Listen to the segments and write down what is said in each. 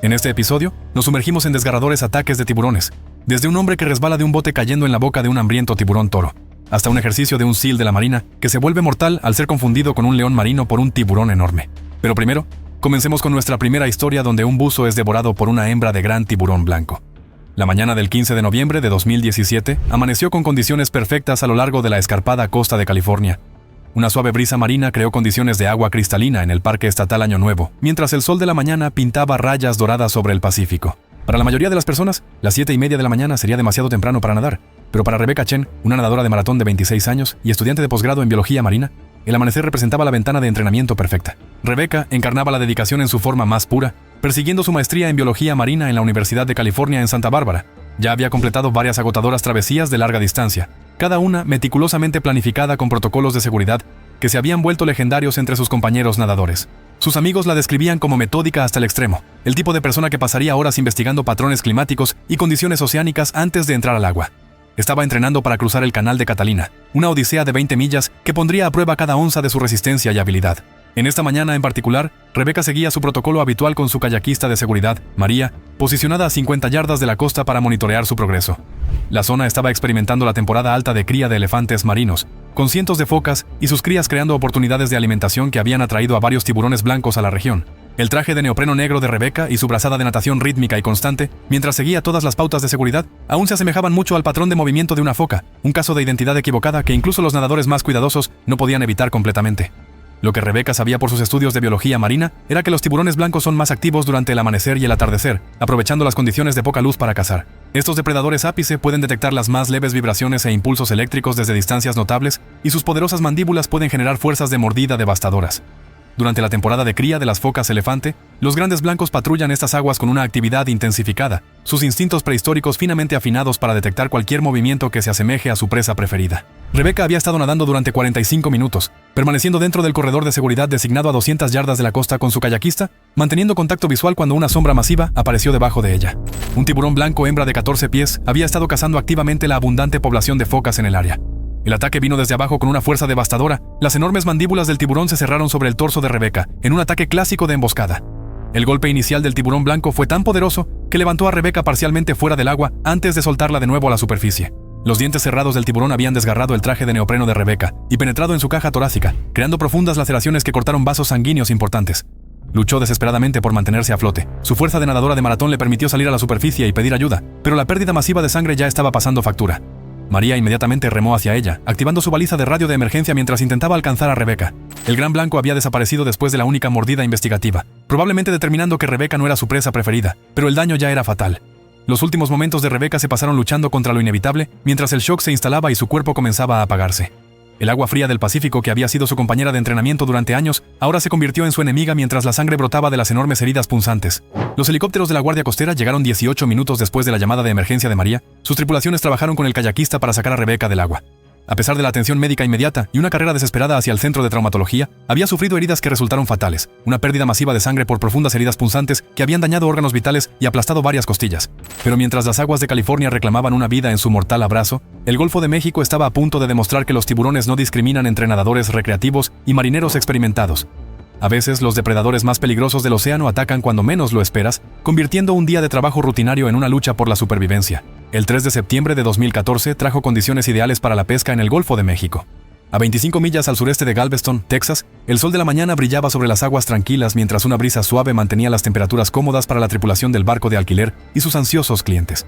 En este episodio, nos sumergimos en desgarradores ataques de tiburones, desde un hombre que resbala de un bote cayendo en la boca de un hambriento tiburón toro, hasta un ejercicio de un SEAL de la Marina que se vuelve mortal al ser confundido con un león marino por un tiburón enorme. Pero primero, comencemos con nuestra primera historia donde un buzo es devorado por una hembra de gran tiburón blanco. La mañana del 15 de noviembre de 2017 amaneció con condiciones perfectas a lo largo de la escarpada costa de California. Una suave brisa marina creó condiciones de agua cristalina en el Parque Estatal Año Nuevo, mientras el sol de la mañana pintaba rayas doradas sobre el Pacífico. Para la mayoría de las personas, las 7:30 de la mañana sería demasiado temprano para nadar, pero para Rebecca Chen, una nadadora de maratón de 26 años y estudiante de posgrado en biología marina, el amanecer representaba la ventana de entrenamiento perfecta. Rebecca encarnaba la dedicación en su forma más pura, persiguiendo su maestría en biología marina en la Universidad de California en Santa Bárbara. Ya había completado varias agotadoras travesías de larga distancia, cada una meticulosamente planificada con protocolos de seguridad que se habían vuelto legendarios entre sus compañeros nadadores. Sus amigos la describían como metódica hasta el extremo, el tipo de persona que pasaría horas investigando patrones climáticos y condiciones oceánicas antes de entrar al agua. Estaba entrenando para cruzar el Canal de Catalina, una odisea de 20 millas que pondría a prueba cada onza de su resistencia y habilidad. En esta mañana en particular, Rebecca seguía su protocolo habitual con su kayakista de seguridad, María, posicionada a 50 yardas de la costa para monitorear su progreso. La zona estaba experimentando la temporada alta de cría de elefantes marinos, con cientos de focas y sus crías creando oportunidades de alimentación que habían atraído a varios tiburones blancos a la región. El traje de neopreno negro de Rebecca y su brazada de natación rítmica y constante, mientras seguía todas las pautas de seguridad, aún se asemejaban mucho al patrón de movimiento de una foca, un caso de identidad equivocada que incluso los nadadores más cuidadosos no podían evitar completamente. Lo que Rebecca sabía por sus estudios de biología marina era que los tiburones blancos son más activos durante el amanecer y el atardecer, aprovechando las condiciones de poca luz para cazar. Estos depredadores ápice pueden detectar las más leves vibraciones e impulsos eléctricos desde distancias notables, y sus poderosas mandíbulas pueden generar fuerzas de mordida devastadoras. Durante la temporada de cría de las focas elefante, los grandes blancos patrullan estas aguas con una actividad intensificada, sus instintos prehistóricos finamente afinados para detectar cualquier movimiento que se asemeje a su presa preferida. Rebecca había estado nadando durante 45 minutos, permaneciendo dentro del corredor de seguridad designado a 200 yardas de la costa con su kayakista, manteniendo contacto visual cuando una sombra masiva apareció debajo de ella. Un tiburón blanco hembra de 14 pies había estado cazando activamente la abundante población de focas en el área. El ataque vino desde abajo con una fuerza devastadora. Las enormes mandíbulas del tiburón se cerraron sobre el torso de Rebecca, en un ataque clásico de emboscada. El golpe inicial del tiburón blanco fue tan poderoso que levantó a Rebecca parcialmente fuera del agua antes de soltarla de nuevo a la superficie. Los dientes cerrados del tiburón habían desgarrado el traje de neopreno de Rebecca y penetrado en su caja torácica, creando profundas laceraciones que cortaron vasos sanguíneos importantes. Luchó desesperadamente por mantenerse a flote. Su fuerza de nadadora de maratón le permitió salir a la superficie y pedir ayuda, pero la pérdida masiva de sangre ya estaba pasando factura. María inmediatamente remó hacia ella, activando su baliza de radio de emergencia mientras intentaba alcanzar a Rebecca. El gran blanco había desaparecido después de la única mordida investigativa, probablemente determinando que Rebecca no era su presa preferida, pero el daño ya era fatal. Los últimos momentos de Rebecca se pasaron luchando contra lo inevitable, mientras el shock se instalaba y su cuerpo comenzaba a apagarse. El agua fría del Pacífico, que había sido su compañera de entrenamiento durante años, ahora se convirtió en su enemiga mientras la sangre brotaba de las enormes heridas punzantes. Los helicópteros de la Guardia Costera llegaron 18 minutos después de la llamada de emergencia de María. Sus tripulaciones trabajaron con el kayakista para sacar a Rebecca del agua. A pesar de la atención médica inmediata y una carrera desesperada hacia el centro de traumatología, había sufrido heridas que resultaron fatales, una pérdida masiva de sangre por profundas heridas punzantes que habían dañado órganos vitales y aplastado varias costillas. Pero mientras las aguas de California reclamaban una vida en su mortal abrazo, el Golfo de México estaba a punto de demostrar que los tiburones no discriminan entre nadadores recreativos y marineros experimentados. A veces, los depredadores más peligrosos del océano atacan cuando menos lo esperas, convirtiendo un día de trabajo rutinario en una lucha por la supervivencia. El 3 de septiembre de 2014 trajo condiciones ideales para la pesca en el Golfo de México. A 25 millas al sureste de Galveston, Texas, el sol de la mañana brillaba sobre las aguas tranquilas mientras una brisa suave mantenía las temperaturas cómodas para la tripulación del barco de alquiler y sus ansiosos clientes.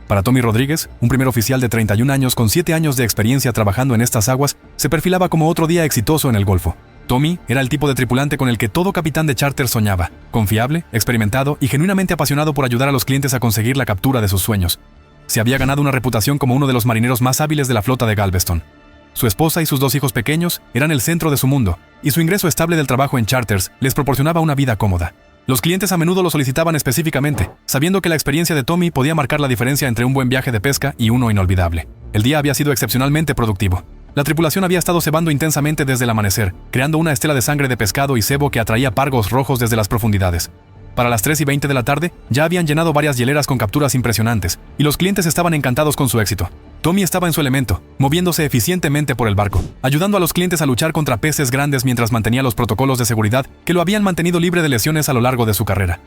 Para Tommy Rodríguez, un primer oficial de 31 años con 7 años de experiencia trabajando en estas aguas, se perfilaba como otro día exitoso en el Golfo. Tommy era el tipo de tripulante con el que todo capitán de charter soñaba, confiable, experimentado y genuinamente apasionado por ayudar a los clientes a conseguir la captura de sus sueños. Se había ganado una reputación como uno de los marineros más hábiles de la flota de Galveston. Su esposa y sus 2 hijos pequeños eran el centro de su mundo, y su ingreso estable del trabajo en charters les proporcionaba una vida cómoda. Los clientes a menudo lo solicitaban específicamente, sabiendo que la experiencia de Tommy podía marcar la diferencia entre un buen viaje de pesca y uno inolvidable. El día había sido excepcionalmente productivo. La tripulación había estado cebando intensamente desde el amanecer, creando una estela de sangre de pescado y cebo que atraía pargos rojos desde las profundidades. Para las 3:20 de la tarde, ya habían llenado varias hieleras con capturas impresionantes, y los clientes estaban encantados con su éxito. Tommy estaba en su elemento, moviéndose eficientemente por el barco, ayudando a los clientes a luchar contra peces grandes mientras mantenía los protocolos de seguridad que lo habían mantenido libre de lesiones a lo largo de su carrera.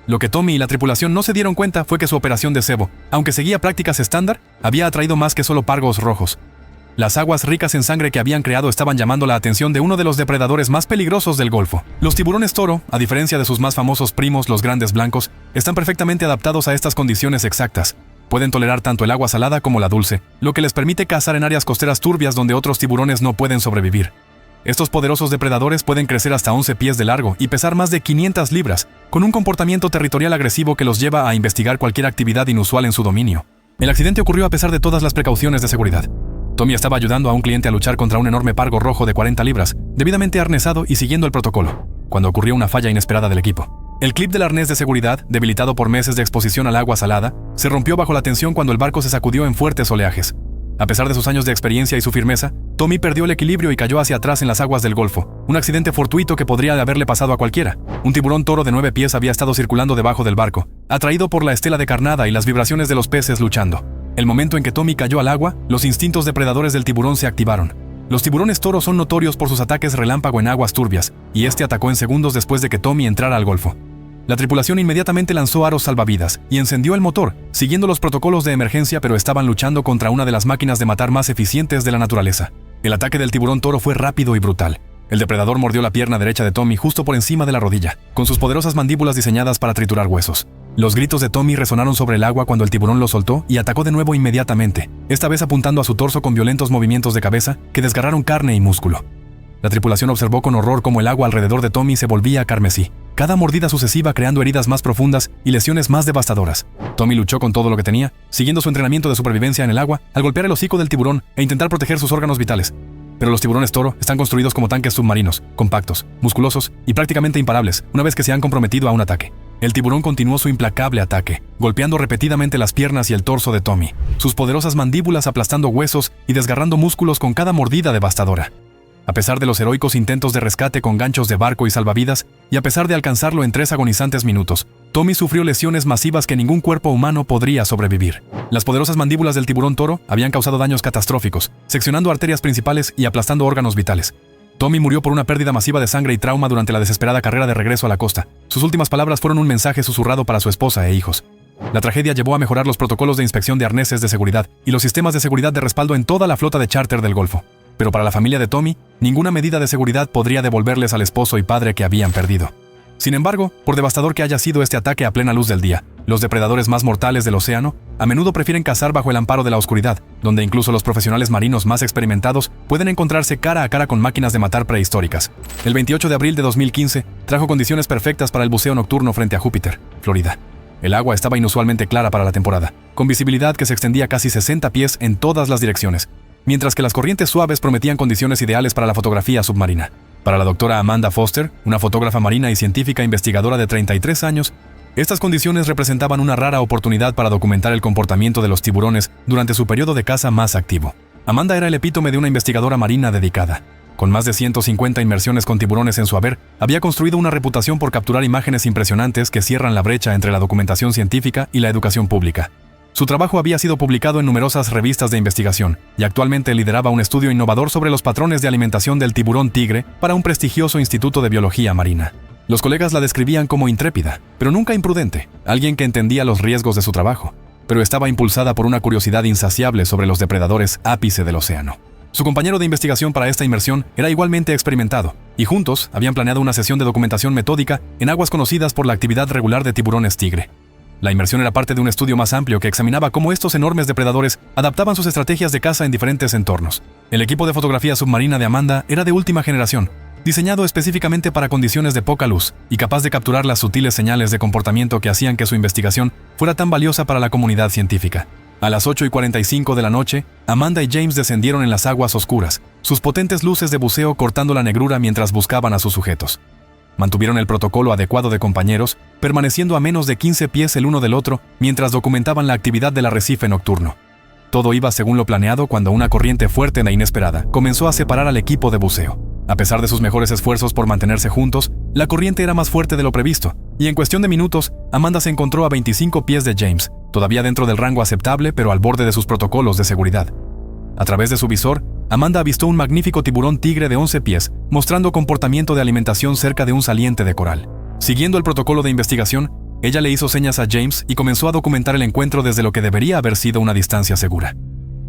Lo que Tommy y la tripulación no se dieron cuenta fue que su operación de cebo, aunque seguía prácticas estándar, había atraído más que solo pargos rojos. Las aguas ricas en sangre que habían creado estaban llamando la atención de uno de los depredadores más peligrosos del Golfo. Los tiburones toro, a diferencia de sus más famosos primos, los grandes blancos, están perfectamente adaptados a estas condiciones exactas. Pueden tolerar tanto el agua salada como la dulce, lo que les permite cazar en áreas costeras turbias donde otros tiburones no pueden sobrevivir. Estos poderosos depredadores pueden crecer hasta 11 pies de largo y pesar más de 500 libras, con un comportamiento territorial agresivo que los lleva a investigar cualquier actividad inusual en su dominio. El accidente ocurrió a pesar de todas las precauciones de seguridad. Tommy estaba ayudando a un cliente a luchar contra un enorme pargo rojo de 40 libras, debidamente arnesado y siguiendo el protocolo, cuando ocurrió una falla inesperada del equipo. El clip del arnés de seguridad, debilitado por meses de exposición al agua salada, se rompió bajo la tensión cuando el barco se sacudió en fuertes oleajes. A pesar de sus años de experiencia y su firmeza, Tommy perdió el equilibrio y cayó hacia atrás en las aguas del Golfo, un accidente fortuito que podría haberle pasado a cualquiera. Un tiburón toro de 9 pies había estado circulando debajo del barco, atraído por la estela de carnada y las vibraciones de los peces luchando. El momento en que Tommy cayó al agua, los instintos depredadores del tiburón se activaron. Los tiburones toro son notorios por sus ataques relámpago en aguas turbias, y este atacó en segundos después de que Tommy entrara al Golfo. La tripulación inmediatamente lanzó aros salvavidas y encendió el motor, siguiendo los protocolos de emergencia, pero estaban luchando contra una de las máquinas de matar más eficientes de la naturaleza. El ataque del tiburón toro fue rápido y brutal. El depredador mordió la pierna derecha de Tommy justo por encima de la rodilla, con sus poderosas mandíbulas diseñadas para triturar huesos. Los gritos de Tommy resonaron sobre el agua cuando el tiburón lo soltó y atacó de nuevo inmediatamente, esta vez apuntando a su torso con violentos movimientos de cabeza que desgarraron carne y músculo. La tripulación observó con horror cómo el agua alrededor de Tommy se volvía carmesí, cada mordida sucesiva creando heridas más profundas y lesiones más devastadoras. Tommy luchó con todo lo que tenía, siguiendo su entrenamiento de supervivencia en el agua, al golpear el hocico del tiburón e intentar proteger sus órganos vitales. Pero los tiburones toro están construidos como tanques submarinos, compactos, musculosos y prácticamente imparables una vez que se han comprometido a un ataque. El tiburón continuó su implacable ataque, golpeando repetidamente las piernas y el torso de Tommy, sus poderosas mandíbulas aplastando huesos y desgarrando músculos con cada mordida devastadora. A pesar de los heroicos intentos de rescate con ganchos de barco y salvavidas, y a pesar de alcanzarlo en 3 agonizantes minutos, Tommy sufrió lesiones masivas que ningún cuerpo humano podría sobrevivir. Las poderosas mandíbulas del tiburón toro habían causado daños catastróficos, seccionando arterias principales y aplastando órganos vitales. Tommy murió por una pérdida masiva de sangre y trauma durante la desesperada carrera de regreso a la costa. Sus últimas palabras fueron un mensaje susurrado para su esposa e hijos. La tragedia llevó a mejorar los protocolos de inspección de arneses de seguridad y los sistemas de seguridad de respaldo en toda la flota de charter del Golfo. Pero para la familia de Tommy, ninguna medida de seguridad podría devolverles al esposo y padre que habían perdido. Sin embargo, por devastador que haya sido este ataque a plena luz del día, los depredadores más mortales del océano a menudo prefieren cazar bajo el amparo de la oscuridad, donde incluso los profesionales marinos más experimentados pueden encontrarse cara a cara con máquinas de matar prehistóricas. El 28 de abril de 2015 trajo condiciones perfectas para el buceo nocturno frente a Júpiter, Florida. El agua estaba inusualmente clara para la temporada, con visibilidad que se extendía casi 60 pies en todas las direcciones, mientras que las corrientes suaves prometían condiciones ideales para la fotografía submarina. Para la doctora Amanda Foster, una fotógrafa marina y científica investigadora de 33 años, estas condiciones representaban una rara oportunidad para documentar el comportamiento de los tiburones durante su periodo de caza más activo. Amanda era el epítome de una investigadora marina dedicada. Con más de 150 inmersiones con tiburones en su haber, había construido una reputación por capturar imágenes impresionantes que cierran la brecha entre la documentación científica y la educación pública. Su trabajo había sido publicado en numerosas revistas de investigación y actualmente lideraba un estudio innovador sobre los patrones de alimentación del tiburón tigre para un prestigioso instituto de biología marina. Los colegas la describían como intrépida, pero nunca imprudente, alguien que entendía los riesgos de su trabajo, pero estaba impulsada por una curiosidad insaciable sobre los depredadores ápice del océano. Su compañero de investigación para esta inmersión era igualmente experimentado, y juntos habían planeado una sesión de documentación metódica en aguas conocidas por la actividad regular de tiburones tigre. La inmersión era parte de un estudio más amplio que examinaba cómo estos enormes depredadores adaptaban sus estrategias de caza en diferentes entornos. El equipo de fotografía submarina de Amanda era de última generación, diseñado específicamente para condiciones de poca luz y capaz de capturar las sutiles señales de comportamiento que hacían que su investigación fuera tan valiosa para la comunidad científica. A las 8:45 de la noche, Amanda y James descendieron en las aguas oscuras, sus potentes luces de buceo cortando la negrura mientras buscaban a sus sujetos. Mantuvieron el protocolo adecuado de compañeros, permaneciendo a menos de 15 pies el uno del otro mientras documentaban la actividad del arrecife nocturno. Todo iba según lo planeado cuando una corriente fuerte e inesperada comenzó a separar al equipo de buceo. A pesar de sus mejores esfuerzos por mantenerse juntos, la corriente era más fuerte de lo previsto, y en cuestión de minutos, Amanda se encontró a 25 pies de James, todavía dentro del rango aceptable pero al borde de sus protocolos de seguridad. A través de su visor, Amanda avistó un magnífico tiburón tigre de 11 pies, mostrando comportamiento de alimentación cerca de un saliente de coral. Siguiendo el protocolo de investigación, Ella le hizo señas a James y comenzó a documentar el encuentro desde lo que debería haber sido una distancia segura.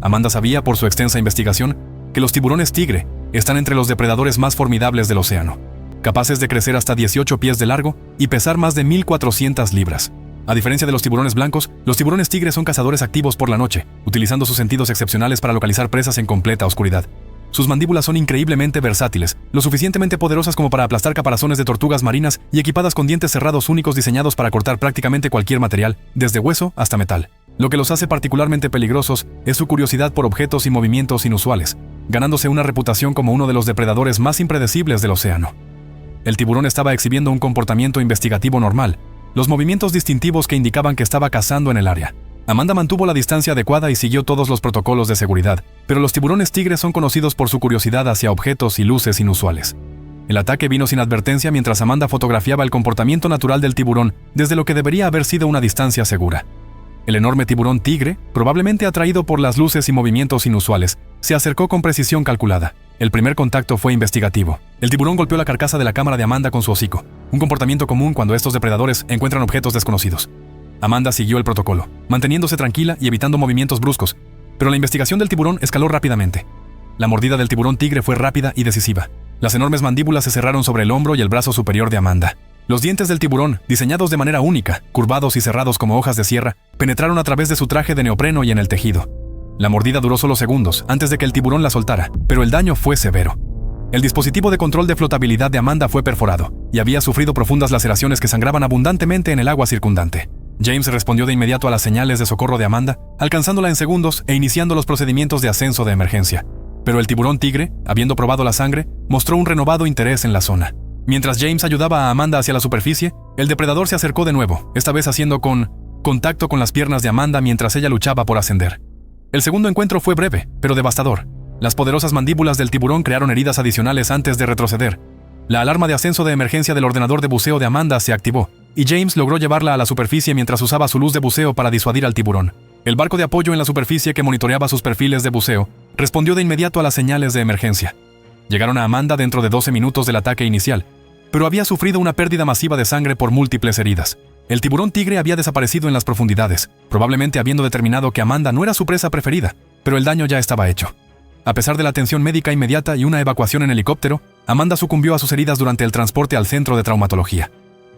Amanda sabía, por su extensa investigación, que los tiburones tigre están entre los depredadores más formidables del océano, capaces de crecer hasta 18 pies de largo y pesar más de 1.400 libras. A diferencia de los tiburones blancos, los tiburones tigre son cazadores activos por la noche, utilizando sus sentidos excepcionales para localizar presas en completa oscuridad. Sus mandíbulas son increíblemente versátiles, lo suficientemente poderosas como para aplastar caparazones de tortugas marinas y equipadas con dientes cerrados únicos diseñados para cortar prácticamente cualquier material, desde hueso hasta metal. Lo que los hace particularmente peligrosos es su curiosidad por objetos y movimientos inusuales, ganándose una reputación como uno de los depredadores más impredecibles del océano. El tiburón estaba exhibiendo un comportamiento investigativo normal, los movimientos distintivos que indicaban que estaba cazando en el área. Amanda mantuvo la distancia adecuada y siguió todos los protocolos de seguridad, pero los tiburones tigre son conocidos por su curiosidad hacia objetos y luces inusuales. El ataque vino sin advertencia mientras Amanda fotografiaba el comportamiento natural del tiburón desde lo que debería haber sido una distancia segura. El enorme tiburón tigre, probablemente atraído por las luces y movimientos inusuales, se acercó con precisión calculada. El primer contacto fue investigativo. El tiburón golpeó la carcasa de la cámara de Amanda con su hocico, un comportamiento común cuando estos depredadores encuentran objetos desconocidos. Amanda siguió el protocolo, manteniéndose tranquila y evitando movimientos bruscos, pero la investigación del tiburón escaló rápidamente. La mordida del tiburón tigre fue rápida y decisiva. Las enormes mandíbulas se cerraron sobre el hombro y el brazo superior de Amanda. Los dientes del tiburón, diseñados de manera única, curvados y cerrados como hojas de sierra, penetraron a través de su traje de neopreno y en el tejido. La mordida duró solo segundos antes de que el tiburón la soltara, pero el daño fue severo. El dispositivo de control de flotabilidad de Amanda fue perforado y había sufrido profundas laceraciones que sangraban abundantemente en el agua circundante. James respondió de inmediato a las señales de socorro de Amanda, alcanzándola en segundos e iniciando los procedimientos de ascenso de emergencia. Pero el tiburón tigre, habiendo probado la sangre, mostró un renovado interés en la zona. Mientras James ayudaba a Amanda hacia la superficie, el depredador se acercó de nuevo, esta vez haciendo contacto con las piernas de Amanda mientras ella luchaba por ascender. El segundo encuentro fue breve, pero devastador. Las poderosas mandíbulas del tiburón crearon heridas adicionales antes de retroceder. La alarma de ascenso de emergencia del ordenador de buceo de Amanda se activó, y James logró llevarla a la superficie mientras usaba su luz de buceo para disuadir al tiburón. El barco de apoyo en la superficie que monitoreaba sus perfiles de buceo respondió de inmediato a las señales de emergencia. Llegaron a Amanda dentro de 12 minutos del ataque inicial, pero había sufrido una pérdida masiva de sangre por múltiples heridas. El tiburón tigre había desaparecido en las profundidades, probablemente habiendo determinado que Amanda no era su presa preferida, pero el daño ya estaba hecho. A pesar de la atención médica inmediata y una evacuación en helicóptero, Amanda sucumbió a sus heridas durante el transporte al centro de traumatología.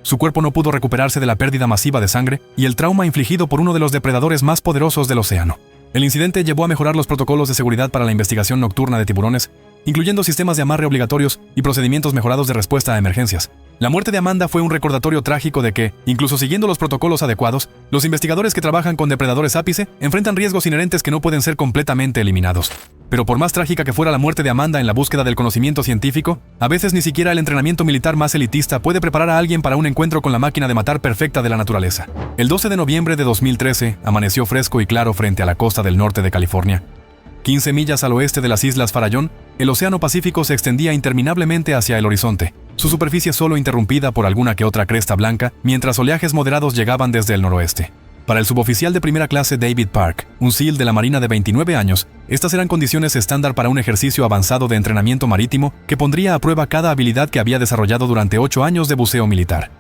Su cuerpo no pudo recuperarse de la pérdida masiva de sangre y el trauma infligido por uno de los depredadores más poderosos del océano. El incidente llevó a mejorar los protocolos de seguridad para la investigación nocturna de tiburones, incluyendo sistemas de amarre obligatorios y procedimientos mejorados de respuesta a emergencias. La muerte de Amanda fue un recordatorio trágico de que, incluso siguiendo los protocolos adecuados, los investigadores que trabajan con depredadores ápice enfrentan riesgos inherentes que no pueden ser completamente eliminados. Pero por más trágica que fuera la muerte de Amanda en la búsqueda del conocimiento científico, a veces ni siquiera el entrenamiento militar más elitista puede preparar a alguien para un encuentro con la máquina de matar perfecta de la naturaleza. El 12 de noviembre de 2013 amaneció fresco y claro frente a la costa del norte de California. 15 millas al oeste de las Islas Farallón, el Océano Pacífico se extendía interminablemente hacia el horizonte, su superficie solo interrumpida por alguna que otra cresta blanca, mientras oleajes moderados llegaban desde el noroeste. Para el suboficial de primera clase David Park, un SEAL de la Marina de 29 años, estas eran condiciones estándar para un ejercicio avanzado de entrenamiento marítimo que pondría a prueba cada habilidad que había desarrollado durante 8 años de buceo militar.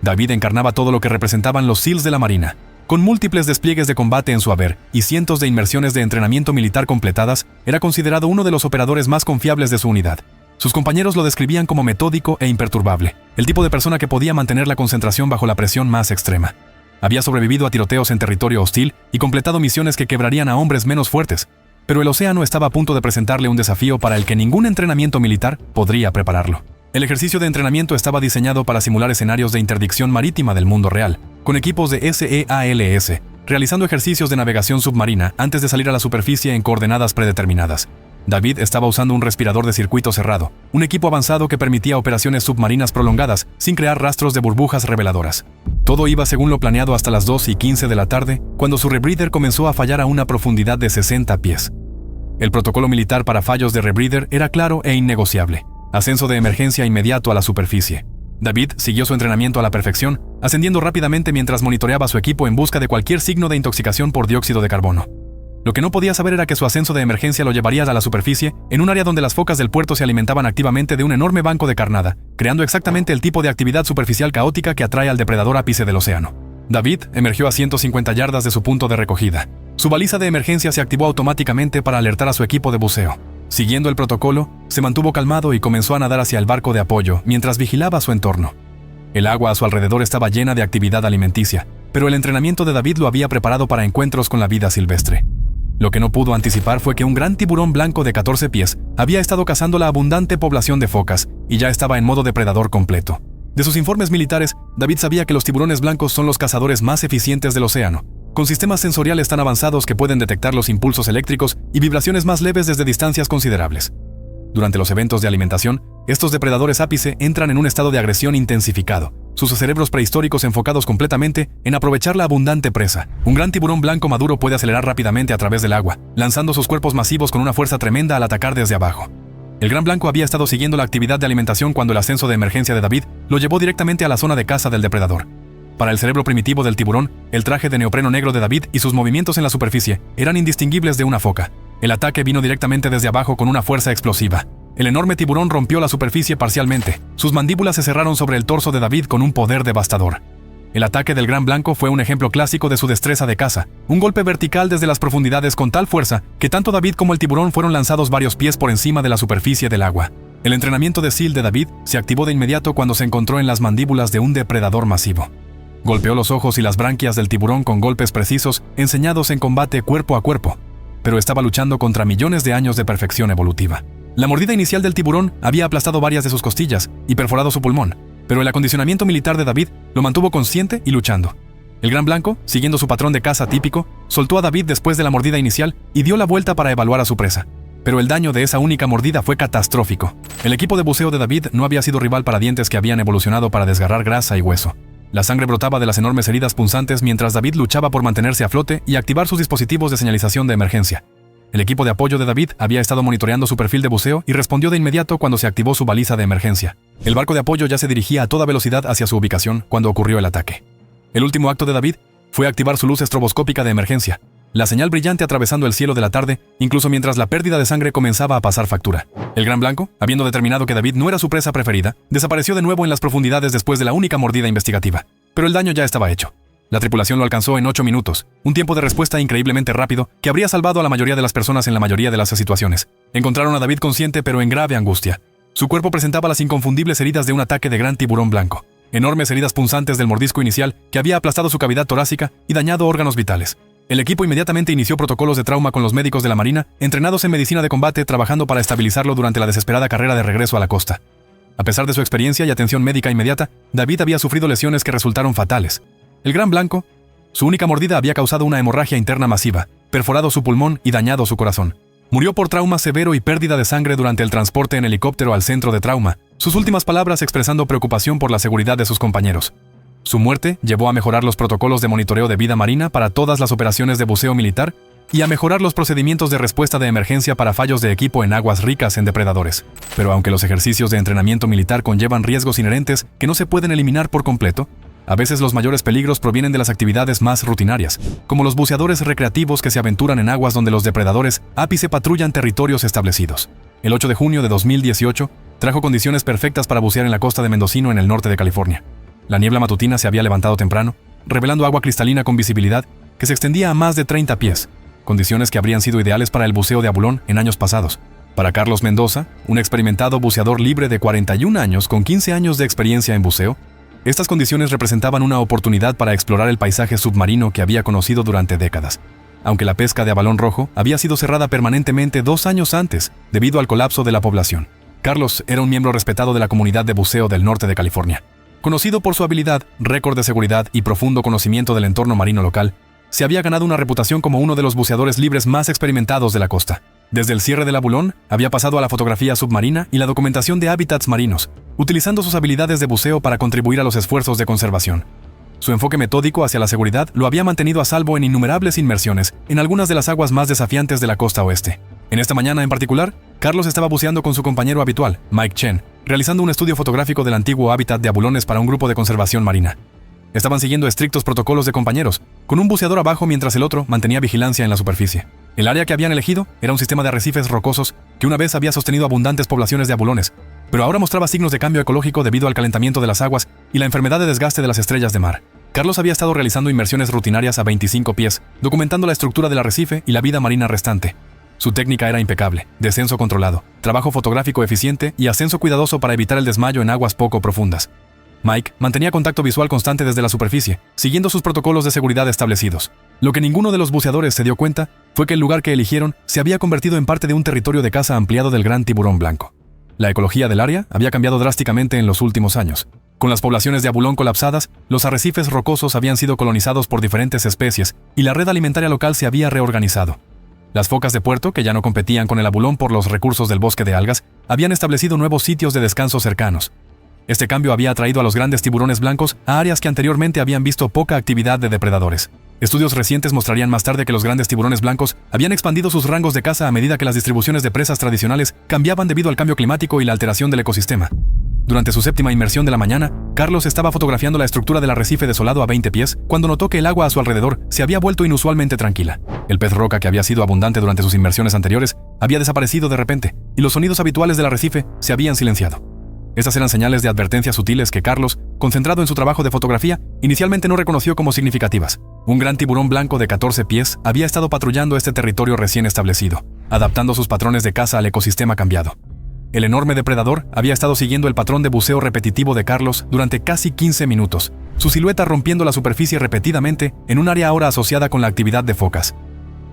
David encarnaba todo lo que representaban los SEALs de la Marina. Con múltiples despliegues de combate en su haber y cientos de inmersiones de entrenamiento militar completadas, era considerado uno de los operadores más confiables de su unidad. Sus compañeros lo describían como metódico e imperturbable, el tipo de persona que podía mantener la concentración bajo la presión más extrema. Había sobrevivido a tiroteos en territorio hostil y completado misiones que quebrarían a hombres menos fuertes, pero el océano estaba a punto de presentarle un desafío para el que ningún entrenamiento militar podría prepararlo. El ejercicio de entrenamiento estaba diseñado para simular escenarios de interdicción marítima del mundo real, con equipos de SEALS, realizando ejercicios de navegación submarina antes de salir a la superficie en coordenadas predeterminadas. David estaba usando un respirador de circuito cerrado, un equipo avanzado que permitía operaciones submarinas prolongadas sin crear rastros de burbujas reveladoras. Todo iba según lo planeado hasta las 2:15 de la tarde, cuando su rebreather comenzó a fallar a una profundidad de 60 pies. El protocolo militar para fallos de rebreather era claro e innegociable: ascenso de emergencia inmediato a la superficie. David siguió su entrenamiento a la perfección, ascendiendo rápidamente mientras monitoreaba a su equipo en busca de cualquier signo de intoxicación por dióxido de carbono. Lo que no podía saber era que su ascenso de emergencia lo llevaría a la superficie, en un área donde las focas del puerto se alimentaban activamente de un enorme banco de carnada, creando exactamente el tipo de actividad superficial caótica que atrae al depredador ápice del océano. David emergió a 150 yardas de su punto de recogida. Su baliza de emergencia se activó automáticamente para alertar a su equipo de buceo. Siguiendo el protocolo, se mantuvo calmado y comenzó a nadar hacia el barco de apoyo mientras vigilaba su entorno. El agua a su alrededor estaba llena de actividad alimenticia, pero el entrenamiento de David lo había preparado para encuentros con la vida silvestre. Lo que no pudo anticipar fue que un gran tiburón blanco de 14 pies había estado cazando la abundante población de focas y ya estaba en modo depredador completo. De sus informes militares, David sabía que los tiburones blancos son los cazadores más eficientes del océano, con sistemas sensoriales tan avanzados que pueden detectar los impulsos eléctricos y vibraciones más leves desde distancias considerables. Durante los eventos de alimentación, estos depredadores ápice entran en un estado de agresión intensificado, sus cerebros prehistóricos enfocados completamente en aprovechar la abundante presa. Un gran tiburón blanco maduro puede acelerar rápidamente a través del agua, lanzando sus cuerpos masivos con una fuerza tremenda al atacar desde abajo. El gran blanco había estado siguiendo la actividad de alimentación cuando el ascenso de emergencia de David lo llevó directamente a la zona de caza del depredador. Para el cerebro primitivo del tiburón, el traje de neopreno negro de David y sus movimientos en la superficie eran indistinguibles de una foca. El ataque vino directamente desde abajo con una fuerza explosiva. El enorme tiburón rompió la superficie parcialmente. Sus mandíbulas se cerraron sobre el torso de David con un poder devastador. El ataque del gran blanco fue un ejemplo clásico de su destreza de caza, un golpe vertical desde las profundidades con tal fuerza que tanto David como el tiburón fueron lanzados varios pies por encima de la superficie del agua. El entrenamiento de SEAL de David se activó de inmediato cuando se encontró en las mandíbulas de un depredador masivo. Golpeó los ojos y las branquias del tiburón con golpes precisos, enseñados en combate cuerpo a cuerpo, pero estaba luchando contra millones de años de perfección evolutiva. La mordida inicial del tiburón había aplastado varias de sus costillas y perforado su pulmón, pero el acondicionamiento militar de David lo mantuvo consciente y luchando. El gran blanco, siguiendo su patrón de caza típico, soltó a David después de la mordida inicial y dio la vuelta para evaluar a su presa. Pero el daño de esa única mordida fue catastrófico. El equipo de buceo de David no había sido rival para dientes que habían evolucionado para desgarrar grasa y hueso. La sangre brotaba de las enormes heridas punzantes mientras David luchaba por mantenerse a flote y activar sus dispositivos de señalización de emergencia. El equipo de apoyo de David había estado monitoreando su perfil de buceo y respondió de inmediato cuando se activó su baliza de emergencia. El barco de apoyo ya se dirigía a toda velocidad hacia su ubicación cuando ocurrió el ataque. El último acto de David fue activar su luz estroboscópica de emergencia, la señal brillante atravesando el cielo de la tarde, incluso mientras la pérdida de sangre comenzaba a pasar factura. El gran blanco, habiendo determinado que David no era su presa preferida, desapareció de nuevo en las profundidades después de la única mordida investigativa. Pero el daño ya estaba hecho. La tripulación lo alcanzó en 8 minutos, un tiempo de respuesta increíblemente rápido que habría salvado a la mayoría de las personas en la mayoría de las situaciones. Encontraron a David consciente pero en grave angustia. Su cuerpo presentaba las inconfundibles heridas de un ataque de gran tiburón blanco, enormes heridas punzantes del mordisco inicial que había aplastado su cavidad torácica y dañado órganos vitales. El equipo inmediatamente inició protocolos de trauma con los médicos de la Marina, entrenados en medicina de combate, trabajando para estabilizarlo durante la desesperada carrera de regreso a la costa. A pesar de su experiencia y atención médica inmediata, David había sufrido lesiones que resultaron fatales. El gran blanco, su única mordida había causado una hemorragia interna masiva, perforado su pulmón y dañado su corazón. Murió por trauma severo y pérdida de sangre durante el transporte en helicóptero al centro de trauma, sus últimas palabras expresando preocupación por la seguridad de sus compañeros. Su muerte llevó a mejorar los protocolos de monitoreo de vida marina para todas las operaciones de buceo militar y a mejorar los procedimientos de respuesta de emergencia para fallos de equipo en aguas ricas en depredadores. Pero aunque los ejercicios de entrenamiento militar conllevan riesgos inherentes que no se pueden eliminar por completo, a veces los mayores peligros provienen de las actividades más rutinarias, como los buceadores recreativos que se aventuran en aguas donde los depredadores ápice patrullan territorios establecidos. El 8 de junio de 2018 trajo condiciones perfectas para bucear en la costa de Mendocino en el norte de California. La niebla matutina se había levantado temprano, revelando agua cristalina con visibilidad que se extendía a más de 30 pies, condiciones que habrían sido ideales para el buceo de abulón en años pasados. Para Carlos Mendoza, un experimentado buceador libre de 41 años con 15 años de experiencia en buceo, estas condiciones representaban una oportunidad para explorar el paisaje submarino que había conocido durante décadas, aunque la pesca de abalón rojo había sido cerrada permanentemente 2 años antes debido al colapso de la población. Carlos era un miembro respetado de la comunidad de buceo del norte de California. Conocido por su habilidad, récord de seguridad y profundo conocimiento del entorno marino local, se había ganado una reputación como uno de los buceadores libres más experimentados de la costa. Desde el cierre del abulón, había pasado a la fotografía submarina y la documentación de hábitats marinos, utilizando sus habilidades de buceo para contribuir a los esfuerzos de conservación. Su enfoque metódico hacia la seguridad lo había mantenido a salvo en innumerables inmersiones en algunas de las aguas más desafiantes de la costa oeste. En esta mañana en particular, Carlos estaba buceando con su compañero habitual, Mike Chen, realizando un estudio fotográfico del antiguo hábitat de abulones para un grupo de conservación marina. Estaban siguiendo estrictos protocolos de compañeros, con un buceador abajo mientras el otro mantenía vigilancia en la superficie. El área que habían elegido era un sistema de arrecifes rocosos que una vez había sostenido abundantes poblaciones de abulones, pero ahora mostraba signos de cambio ecológico debido al calentamiento de las aguas y la enfermedad de desgaste de las estrellas de mar. Carlos había estado realizando inmersiones rutinarias a 25 pies, documentando la estructura del arrecife y la vida marina restante. Su técnica era impecable: descenso controlado, trabajo fotográfico eficiente y ascenso cuidadoso para evitar el desmayo en aguas poco profundas. Mike mantenía contacto visual constante desde la superficie, siguiendo sus protocolos de seguridad establecidos. Lo que ninguno de los buceadores se dio cuenta fue que el lugar que eligieron se había convertido en parte de un territorio de caza ampliado del gran tiburón blanco. La ecología del área había cambiado drásticamente en los últimos años. Con las poblaciones de abulón colapsadas, los arrecifes rocosos habían sido colonizados por diferentes especies y la red alimentaria local se había reorganizado. Las focas de puerto, que ya no competían con el abulón por los recursos del bosque de algas, habían establecido nuevos sitios de descanso cercanos. Este cambio había atraído a los grandes tiburones blancos a áreas que anteriormente habían visto poca actividad de depredadores. Estudios recientes mostrarían más tarde que los grandes tiburones blancos habían expandido sus rangos de caza a medida que las distribuciones de presas tradicionales cambiaban debido al cambio climático y la alteración del ecosistema. Durante su séptima inmersión de la mañana, Carlos estaba fotografiando la estructura del arrecife desolado a 20 pies cuando notó que el agua a su alrededor se había vuelto inusualmente tranquila. El pez roca, que había sido abundante durante sus inmersiones anteriores, había desaparecido de repente, y los sonidos habituales del arrecife se habían silenciado. Estas eran señales de advertencia sutiles que Carlos, concentrado en su trabajo de fotografía, inicialmente no reconoció como significativas. Un gran tiburón blanco de 14 pies había estado patrullando este territorio recién establecido, adaptando sus patrones de caza al ecosistema cambiado. El enorme depredador había estado siguiendo el patrón de buceo repetitivo de Carlos durante casi 15 minutos, su silueta rompiendo la superficie repetidamente en un área ahora asociada con la actividad de focas.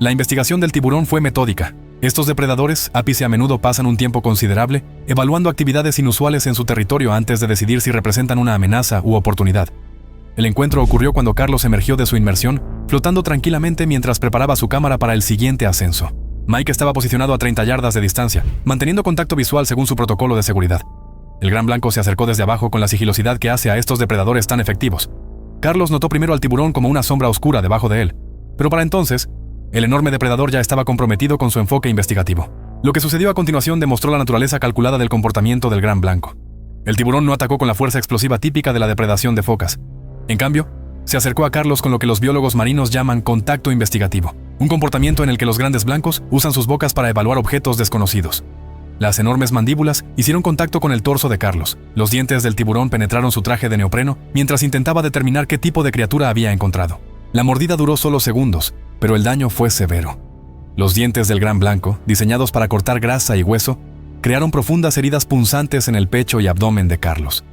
La investigación del tiburón fue metódica. Estos depredadores ápice a menudo pasan un tiempo considerable evaluando actividades inusuales en su territorio antes de decidir si representan una amenaza u oportunidad. El encuentro ocurrió cuando Carlos emergió de su inmersión, flotando tranquilamente mientras preparaba su cámara para el siguiente ascenso. Mike estaba posicionado a 30 yardas de distancia, manteniendo contacto visual según su protocolo de seguridad. El gran blanco se acercó desde abajo con la sigilosidad que hace a estos depredadores tan efectivos. Carlos notó primero al tiburón como una sombra oscura debajo de él, pero para entonces, el enorme depredador ya estaba comprometido con su enfoque investigativo. Lo que sucedió a continuación demostró la naturaleza calculada del comportamiento del gran blanco. El tiburón no atacó con la fuerza explosiva típica de la depredación de focas. En cambio, se acercó a Carlos con lo que los biólogos marinos llaman contacto investigativo, un comportamiento en el que los grandes blancos usan sus bocas para evaluar objetos desconocidos. Las enormes mandíbulas hicieron contacto con el torso de Carlos. Los dientes del tiburón penetraron su traje de neopreno mientras intentaba determinar qué tipo de criatura había encontrado. La mordida duró solo segundos, pero el daño fue severo. Los dientes del gran blanco, diseñados para cortar grasa y hueso, crearon profundas heridas punzantes en el pecho y abdomen de Carlos.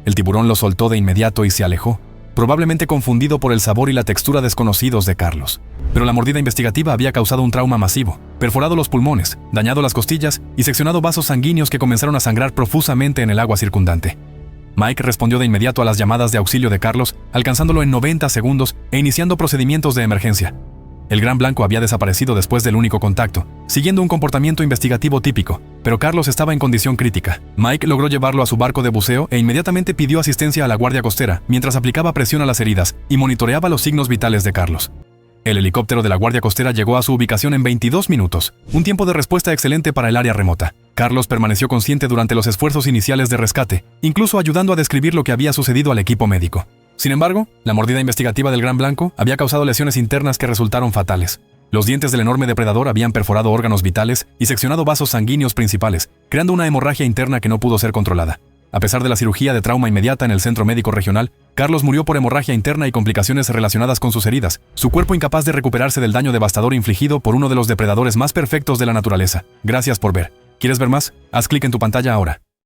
El tiburón lo soltó de inmediato y se alejó, probablemente confundido por el sabor y la textura desconocidos de Carlos. Pero la mordida investigativa había causado un trauma masivo, perforado los pulmones, dañado las costillas y seccionado vasos sanguíneos que comenzaron a sangrar profusamente en el agua circundante. Mike respondió de inmediato a las llamadas de auxilio de Carlos, alcanzándolo en 90 segundos e iniciando procedimientos de emergencia. El gran blanco había desaparecido después del único contacto, siguiendo un comportamiento investigativo típico, pero Carlos estaba en condición crítica. Mike logró llevarlo a su barco de buceo e inmediatamente pidió asistencia a la guardia costera mientras aplicaba presión a las heridas y monitoreaba los signos vitales de Carlos. El helicóptero de la guardia costera llegó a su ubicación en 22 minutos, un tiempo de respuesta excelente para el área remota. Carlos permaneció consciente durante los esfuerzos iniciales de rescate, incluso ayudando a describir lo que había sucedido al equipo médico. Sin embargo, la mordida investigativa del gran blanco había causado lesiones internas que resultaron fatales. Los dientes del enorme depredador habían perforado órganos vitales y seccionado vasos sanguíneos principales, creando una hemorragia interna que no pudo ser controlada. A pesar de la cirugía de trauma inmediata en el centro médico regional, Carlos murió por hemorragia interna y complicaciones relacionadas con sus heridas, su cuerpo incapaz de recuperarse del daño devastador infligido por uno de los depredadores más perfectos de la naturaleza. Gracias por ver. ¿Quieres ver más? Haz clic en tu pantalla ahora.